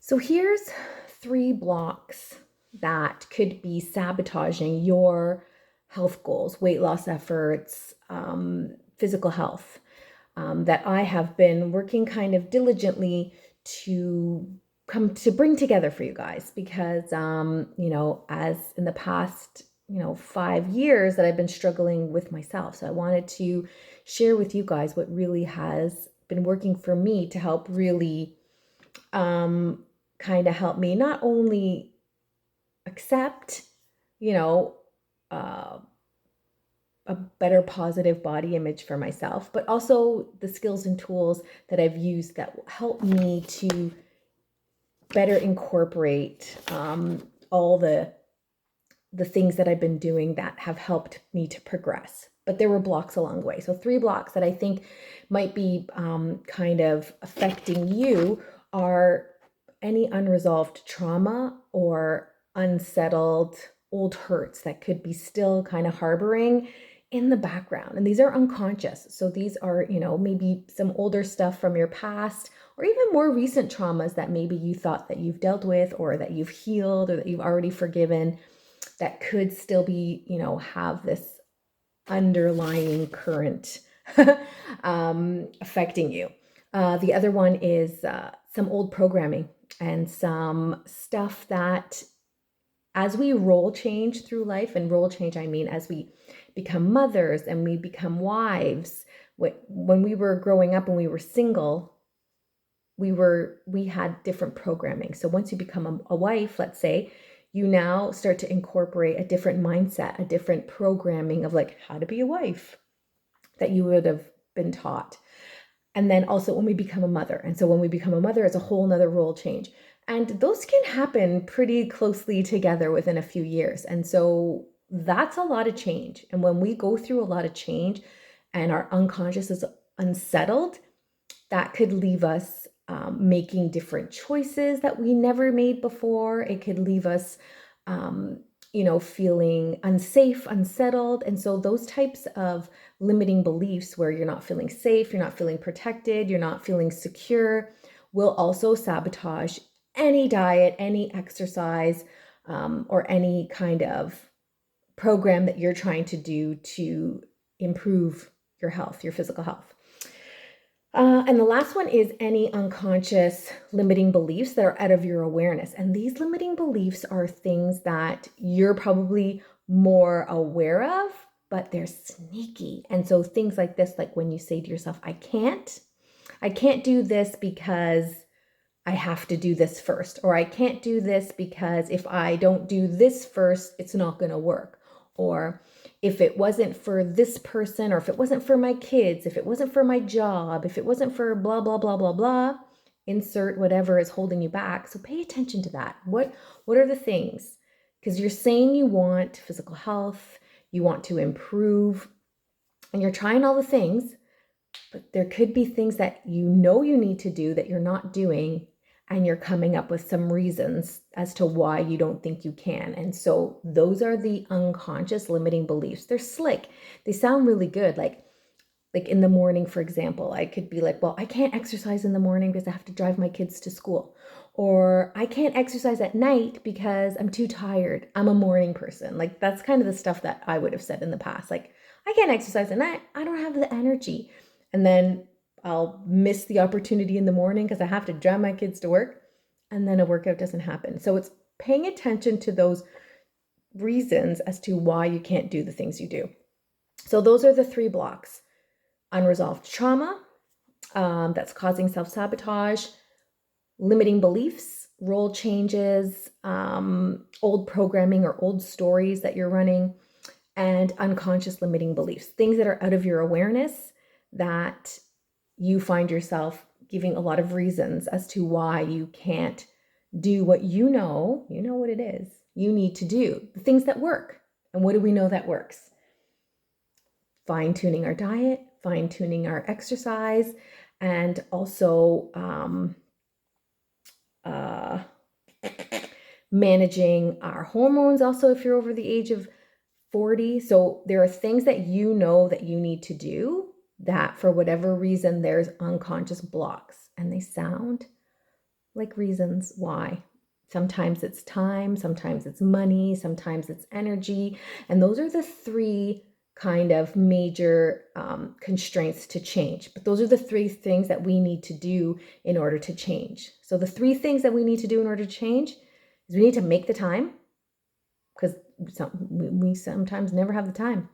So here's 3 blocks that could be sabotaging your health goals, weight loss efforts, physical health, that I have been working kind of diligently to come to bring together for you guys because, as in the past, 5 years that I've been struggling with myself. So I wanted to share with you guys what really has been working for me to help really um, kind of help me not only accept, you know, uh, a better positive body image for myself, but also the skills and tools that I've used that will help me to better incorporate all the things that I've been doing that have helped me to progress. But there were blocks along the way. So 3 blocks that I think might be kind of affecting you are any unresolved trauma or unsettled old hurts that could be still kind of harboring in the background. And these are unconscious. So these are, maybe some older stuff from your past or even more recent traumas that maybe you thought that you've dealt with or that you've healed or that you've already forgiven that could still be, have this underlying current affecting you. The other one is some old programming and some stuff that as we role change through life, and role change, I mean, as we become mothers and we become wives, when we were growing up and we were single, we had different programming. So once you become a wife, let's say, you now start to incorporate a different mindset, a different programming of like how to be a wife that you would have been taught. And then also when we become a mother. And so when we become a mother, it's a whole nother role change. And those can happen pretty closely together within a few years. And so that's a lot of change. And when we go through a lot of change and our unconscious is unsettled, that could leave us making different choices that we never made before. It could leave us, feeling unsafe, unsettled. And so those types of limiting beliefs where you're not feeling safe, you're not feeling protected, you're not feeling secure, will also sabotage any diet, any exercise, or any kind of program that you're trying to do to improve your health, your physical health. And the last one is any unconscious limiting beliefs that are out of your awareness. And these limiting beliefs are things that you're probably more aware of, but they're sneaky. And so things like this, like when you say to yourself, I can't do this because I have to do this first, or I can't do this because if I don't do this first, it's not going to work. Or if it wasn't for this person, or if it wasn't for my kids, if it wasn't for my job, if it wasn't for blah, blah, blah, blah, blah, insert whatever is holding you back. So pay attention to that. What are the things? Because you're saying you want physical health, you want to improve, and you're trying all the things, but there could be things that you need to do that you're not doing, and you're coming up with some reasons as to why you don't think you can. And so those are the unconscious limiting beliefs. They're slick. They sound really good. Like in the morning, for example, I could be like, well, I can't exercise in the morning because I have to drive my kids to school. Or I can't exercise at night because I'm too tired. I'm a morning person. Like that's kind of the stuff that I would have said in the past. Like I can't exercise at night. I don't have the energy. And then I'll miss the opportunity in the morning because I have to drive my kids to work, and then a workout doesn't happen. So it's paying attention to those reasons as to why you can't do the things you do. So those are the 3 blocks: unresolved trauma that's causing self-sabotage, limiting beliefs, role changes, old programming or old stories that you're running, and unconscious limiting beliefs, things that are out of your awareness that you find yourself giving a lot of reasons as to why you can't do what you know what it is you need to do, the things that work. And what do we know that works? Fine-tuning our diet, fine-tuning our exercise, and also managing our hormones also if you're over the age of 40. So there are things that you know that you need to do that for whatever reason there's unconscious blocks, and they sound like reasons why. Sometimes it's time, sometimes it's money, sometimes it's energy. And those are the three kind of major constraints to change. But those are the three things that we need to do in order to change. So the three things that we need to do in order to change is we need to make the time, because we sometimes never have the time.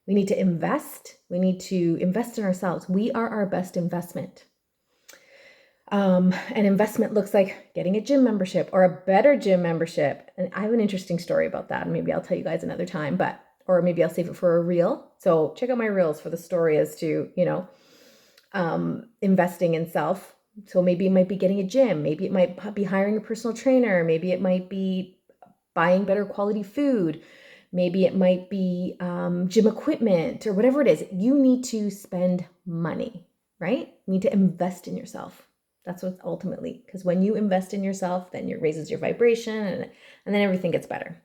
We need to invest. We need to invest in ourselves. We are our best investment. An investment looks like getting a gym membership or a better gym membership. And I have an interesting story about that. Maybe I'll tell you guys another time, or maybe I'll save it for a reel. So check out my reels for the story as to, investing in self. So maybe it might be getting a gym. Maybe it might be hiring a personal trainer. Maybe it might be buying better quality food. Maybe it might be gym equipment or whatever it is. You need to spend money, right? You need to invest in yourself. That's what ultimately, because when you invest in yourself, then it raises your vibration and then everything gets better.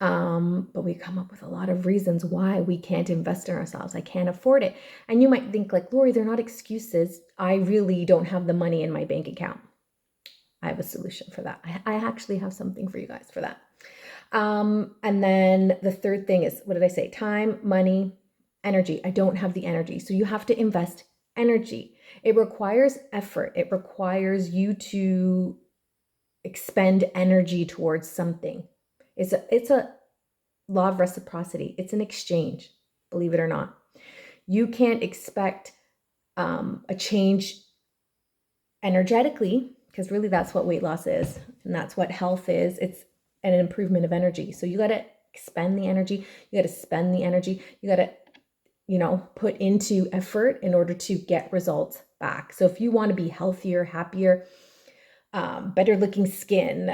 But we come up with a lot of reasons why we can't invest in ourselves. I can't afford it. And you might think like, Lori, they're not excuses. I really don't have the money in my bank account. I have a solution for that. I actually have something for you guys for that. And then the third thing is, what did I say? Time, money, energy. I don't have the energy. So you have to invest energy. It requires effort. It requires you to expend energy towards something. It's a law of reciprocity. It's an exchange, believe it or not. You can't expect a change energetically, because really that's what weight loss is. And that's what health is. It's an improvement of energy. So you got to expend the energy. You got to spend the energy. You got to put into effort in order to get results back. So if you want to be healthier, happier, better looking skin,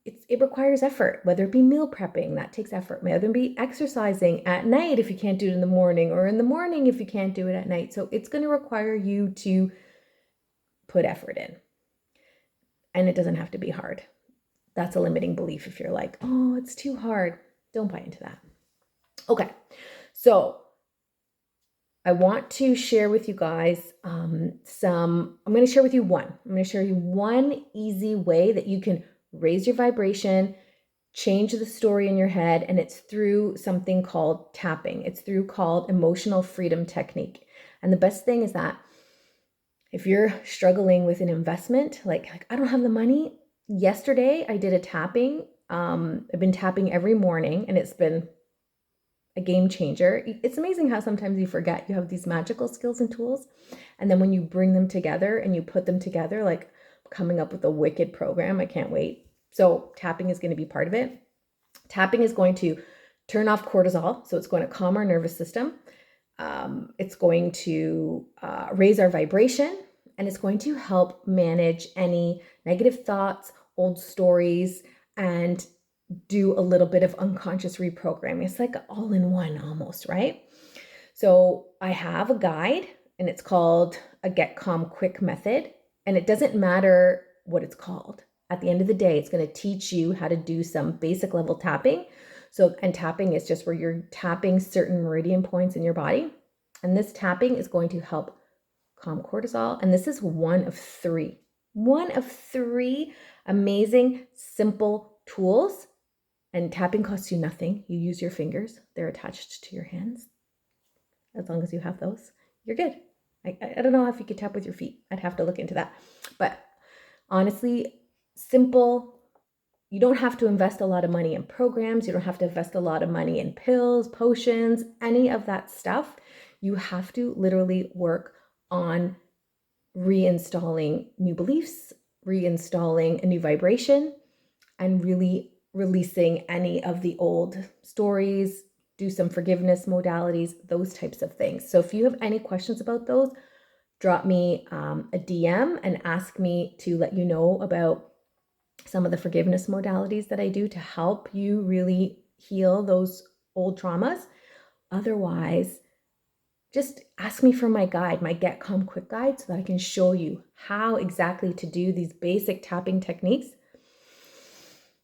it requires effort, whether it be meal prepping, that takes effort, whether it be exercising at night if you can't do it in the morning, or in the morning if you can't do it at night. So it's going to require you to put effort in. And it doesn't have to be hard. That's a limiting belief. If you're like, oh, it's too hard, don't buy into that. Okay. So I want to share with you guys I'm going to share with you one. I'm going to share you one easy way that you can raise your vibration, change the story in your head, and it's through something called tapping. It's through called emotional freedom technique. And the best thing is that if you're struggling with an investment, like I don't have the money. Yesterday I did a tapping. I've been tapping every morning, and it's been a game changer. It's amazing how sometimes you forget you have these magical skills and tools. And then when you bring them together and you put them together, like coming up with a wicked program, I can't wait. So tapping is going to be part of it. Tapping is going to turn off cortisol. So it's going to calm our nervous system. It's going to raise our vibration, and it's going to help manage any negative thoughts, old stories, and do a little bit of unconscious reprogramming. It's like all in one almost, right? So I have a guide, and it's called a Get Calm Quick Method. And it doesn't matter what it's called. At the end of the day, it's going to teach you how to do some basic level tapping. And tapping is just where you're tapping certain meridian points in your body. And this tapping is going to help calm cortisol. And this is one of three amazing, simple tools. And tapping costs you nothing. You use your fingers. They're attached to your hands. As long as you have those, you're good. I don't know if you could tap with your feet. I'd have to look into that. But honestly, simple. You don't have to invest a lot of money in programs. You don't have to invest a lot of money in pills, potions, any of that stuff. You have to literally work on reinstalling new beliefs, reinstalling a new vibration, and really releasing any of the old stories, do some forgiveness modalities, those types of things. So if you have any questions about those, drop me a DM and ask me to let you know about some of the forgiveness modalities that I do to help you really heal those old traumas. Otherwise, just ask me for my guide, my Get Calm Quick Guide, so that I can show you how exactly to do these basic tapping techniques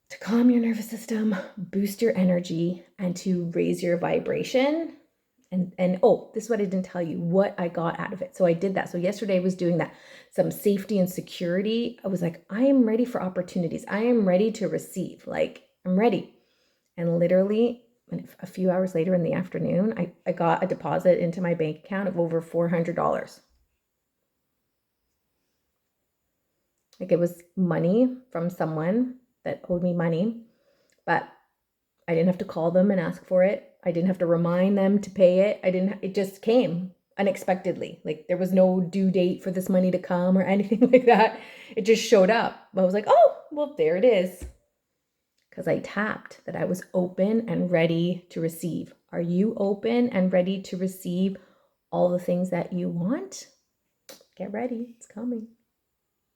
to calm your nervous system, boost your energy, and to raise your vibration And oh, this is what I didn't tell you, what I got out of it. So I did that. So yesterday I was doing that, some safety and security. I was like, I am ready for opportunities. I am ready to receive. Like, I'm ready. And literally a few hours later in the afternoon, I got a deposit into my bank account of over $400. Like, it was money from someone that owed me money, but I didn't have to call them and ask for it. I didn't have to remind them to pay it. It just came unexpectedly. Like, there was no due date for this money to come or anything like that. It just showed up. I was like, oh, well, there it is. Because I tapped that I was open and ready to receive. Are you open and ready to receive all the things that you want? Get ready, it's coming.